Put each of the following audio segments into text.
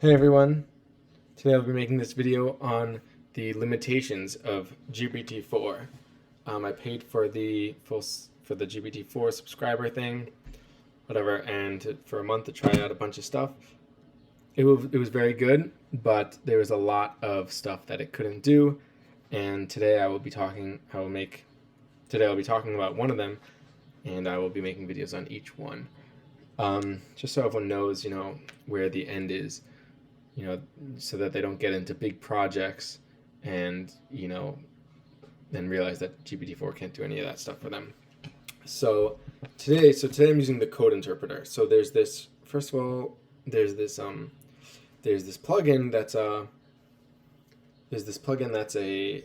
Hey everyone, today I'll be making this video on the limitations of GPT-4. I paid for the GPT-4 subscriber thing, whatever, and for a month to try out a bunch of stuff. It was very good, but there was a lot of stuff that it couldn't do, and today I'll be talking about one of them, and I will be making videos on each one. Just so everyone knows, where the end is, so that they don't get into big projects and, then realize that GPT-4 can't do any of that stuff for them. So today I'm using the code interpreter. So there's this, first of all, there's this plugin that's you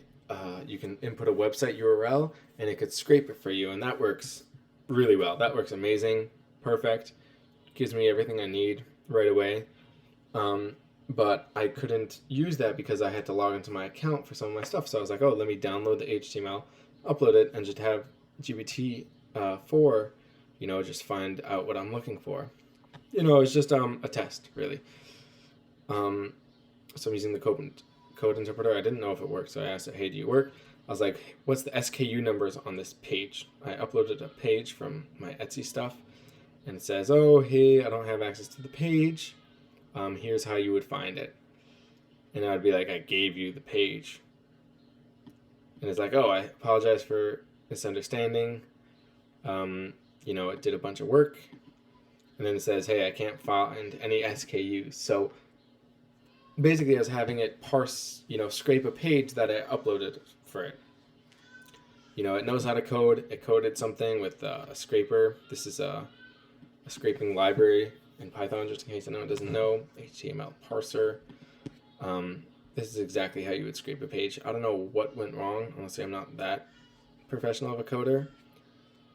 can input a website URL and it could scrape it for you, and that works really well. That works amazing, perfect. Gives me everything I need right away. But I couldn't use that because I had to log into my account for some of my stuff. So I was like, oh, let me download the HTML, upload it, and just have GPT-4, just find out what I'm looking for. It's just a test, really. So I'm using the code interpreter. I didn't know if it worked, so I asked it, hey, do you work? I was like, what's the SKU numbers on this page? I uploaded a page from my Etsy stuff, and it says, oh, hey, I don't have access to the page. Here's how you would find it. And I would be like, I gave you the page. And it's like, oh, I apologize for misunderstanding. It did a bunch of work. And then it says, hey, I can't find any SKUs. So basically I was having it parse, scrape a page that I uploaded for it. It knows how to code. It coded something with a scraper. This is a scraping library in Python, just in case anyone doesn't know. HTML parser. This is exactly how you would scrape a page. I don't know what went wrong. Honestly, I'm not that professional of a coder,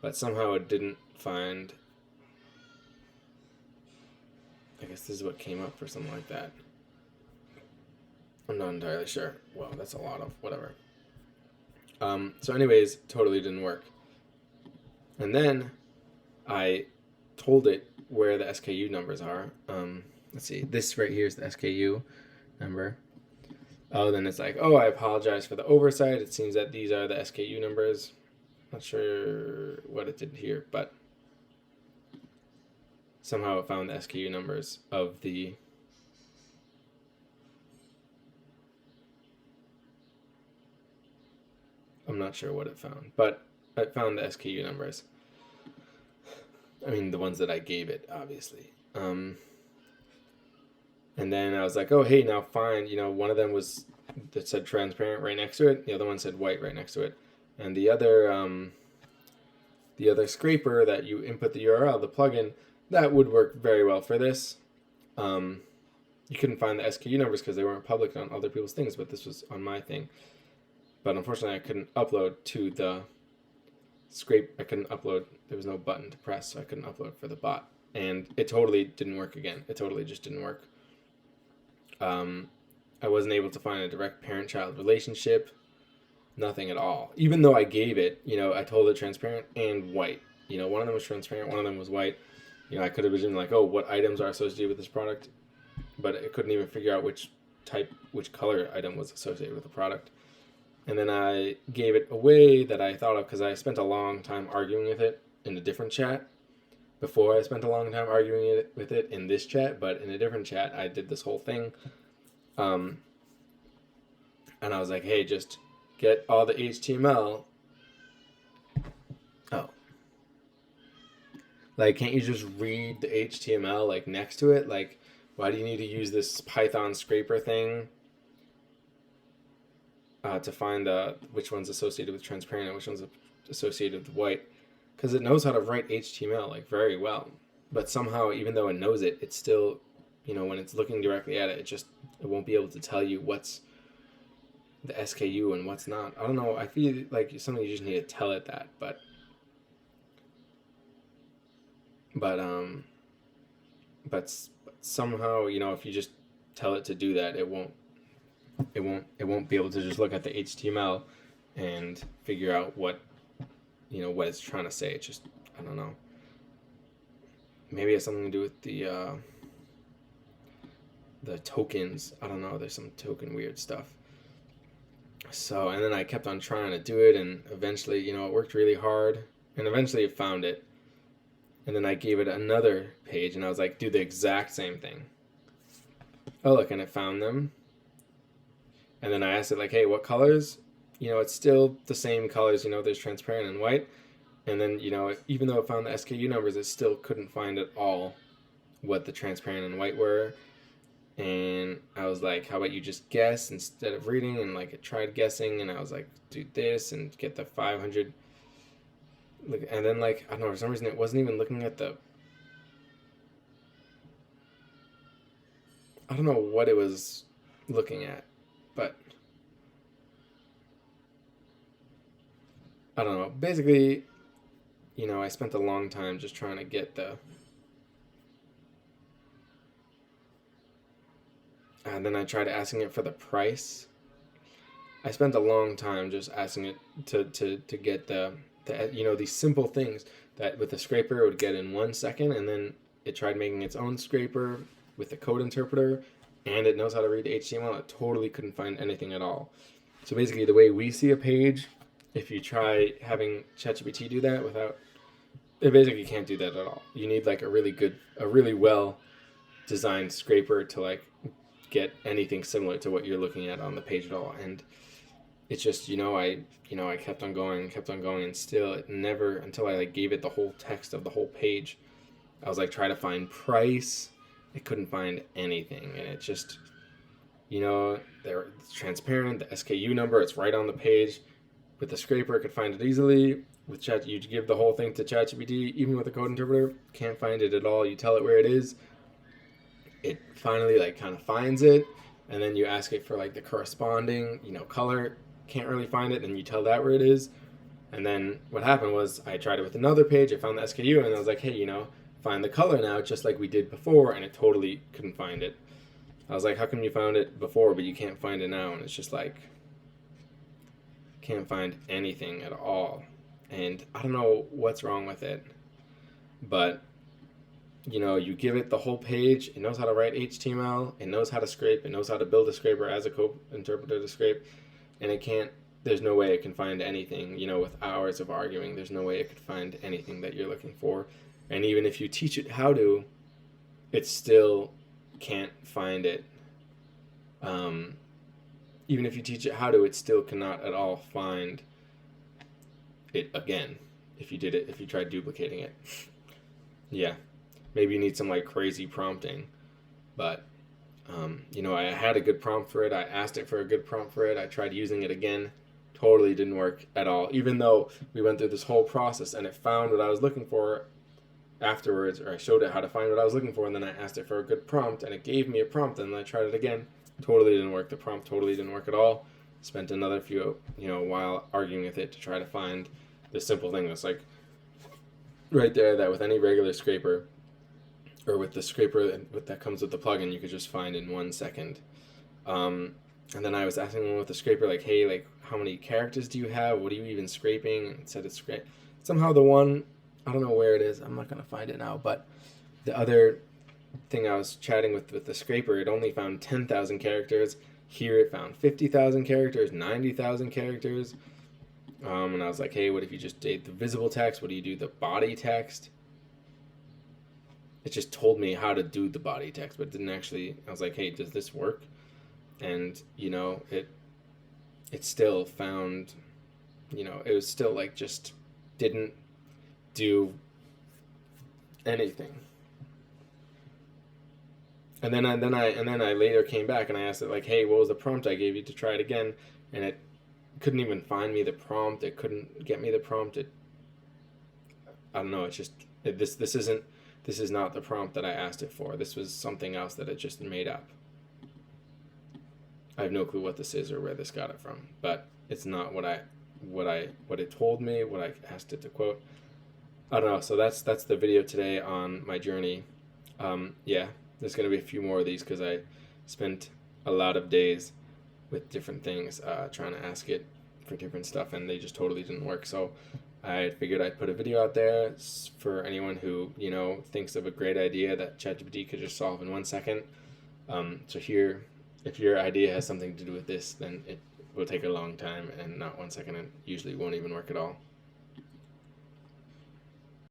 but somehow it didn't find. I guess this is what came up for something like that. I'm not entirely sure. Well, that's a lot of whatever. So anyways, totally didn't work. And then I told it where the SKU numbers are. Let's see, this right here is the SKU number. Oh, then it's like, oh, I apologize for the oversight. It seems that these are the SKU numbers. Not sure what it did here, but somehow it found the SKU numbers of the I'm not sure what it found, but it found the SKU numbers. I mean, the ones that I gave it, obviously. And then I was like, oh, hey, now find, one of them was that said transparent right next to it. The other one said white right next to it. And the other scraper that you input the URL, the plugin, that would work very well for this. You couldn't find the SKU numbers because they weren't public on other people's things, but this was on my thing. But unfortunately, I couldn't upload to the scrape. I couldn't upload. There was no button to press, so I couldn't upload for the bot. And it totally didn't work again. It totally just didn't work. I wasn't able to find a direct parent-child relationship. Nothing at all. Even though I gave it, I told it transparent and white. One of them was transparent, one of them was white. I could have been like, oh, what items are associated with this product? But it couldn't even figure out which color item was associated with the product. And then I gave it a way that I thought of because I spent a long time arguing with it in a different chat. Before I spent a long time arguing with it in this chat, but in a different chat, I did this whole thing. And I was like, hey, just get all the HTML. Oh. Like, can't you just read the HTML, next to it? Why do you need to use this Python scraper thing to find which one's associated with transparent and which one's associated with white? Because it knows how to write HTML very well, but somehow, even though it knows it, it's still, when it's looking directly at it, it won't be able to tell you what's the SKU and what's not. I don't know. I feel like something you just need to tell it that, but somehow, if you just tell it to do that, it won't be able to just look at the HTML and figure out what it's trying to say. It's just, I don't know. Maybe it has something to do with the the tokens. I don't know. There's some token weird stuff. So, and then I kept on trying to do it, and eventually, you know, it worked really hard, and eventually it found it. And then I gave it another page, and I was like, do the exact same thing. Oh, look, and it found them. And then I asked it, like, hey, what colors? You know, it's still the same colors. You know, there's transparent and white. And then, you know, even though it found the SKU numbers, it still couldn't find at all what the transparent and white were. And I was like, how about you just guess instead of reading? And like, it tried guessing, and I was like, do this and get the 500. And then, like, I don't know, for some reason it wasn't even looking at the, I don't know what it was looking at, but I don't know. Basically, you know, I spent a long time just trying to get the, and then I tried asking it for the price. I spent a long time just asking it to get the you know, these simple things that with the scraper it would get in 1 second, and then it tried making its own scraper with the code interpreter, and it knows how to read HTML. It totally couldn't find anything at all. So basically, the way we see a page, if you try having ChatGPT do that without, it basically can't do that at all. You need like a really well designed scraper to like get anything similar to what you're looking at on the page at all. And it's just, I kept on going, and still it never, until I like gave it the whole text of the whole page. I was like, try to find price. It couldn't find anything. And it just, it's transparent, the SKU number, it's right on the page. With the scraper, it could find it easily. With Chat, you give the whole thing to ChatGPT, even with a code interpreter, can't find it at all. You tell it where it is, it finally like kind of finds it, and then you ask it for like the corresponding, color, can't really find it, then you tell that where it is. And then what happened was I tried it with another page, I found the SKU, and I was like, hey, find the color now, just like we did before, and it totally couldn't find it. I was like, how come you found it before, but you can't find it now? And it's just like, can't find anything at all. And I don't know what's wrong with it, but you give it the whole page, it knows how to write HTML, it knows how to scrape, it knows how to build a scraper as a code interpreter to scrape, and there's no way it can find anything, with hours of arguing, there's no way it could find anything that you're looking for. And even if you teach it how to, it still can't find it. Even if you teach it how to, it still cannot at all find it again if you tried duplicating it. Yeah, maybe you need some like crazy prompting, but I had a good prompt for it. I asked it for a good prompt for it. I tried using it again, totally didn't work at all, even though we went through this whole process and it found what I was looking for afterwards, or I showed it how to find what I was looking for, and then I asked it for a good prompt and it gave me a prompt, and then I tried it again, totally didn't work. The prompt totally didn't work at all. Spent another few while arguing with it to try to find this simple thing that's like right there, that with any regular scraper, or with the scraper that comes with the plugin, you could just find in 1 second. And then I was asking one with the scraper, like, hey, like, how many characters do you have? What are you even scraping? And it said it's scrape. Somehow the one, I don't know where it is, I'm not going to find it now, but the other thing I was chatting with the scraper, it only found 10,000 characters. Here it found 50,000 characters, 90,000 characters. And I was like, hey, what if you just did the visible text? What do you do, the body text? It just told me how to do the body text, but didn't actually. I was like, hey, does this work? And it still found, it was still like just didn't do anything. And then I later came back and I asked it, like, hey, what was the prompt I gave you to try it again? And it couldn't even find me the prompt. It couldn't get me the prompt. I don't know. It's just this is not the prompt that I asked it for. This was something else that it just made up. I have no clue what this is or where this got it from, but it's not what it told me, what I asked it to quote. I don't know. So that's the video today on my journey. Yeah, there's gonna be a few more of these because I spent a lot of days with different things trying to ask it for different stuff, and they just totally didn't work. So I figured I'd put a video out there for anyone who thinks of a great idea that ChatGPT could just solve in 1 second. So here, if your idea has something to do with this, then it will take a long time and not 1 second, and usually won't even work at all.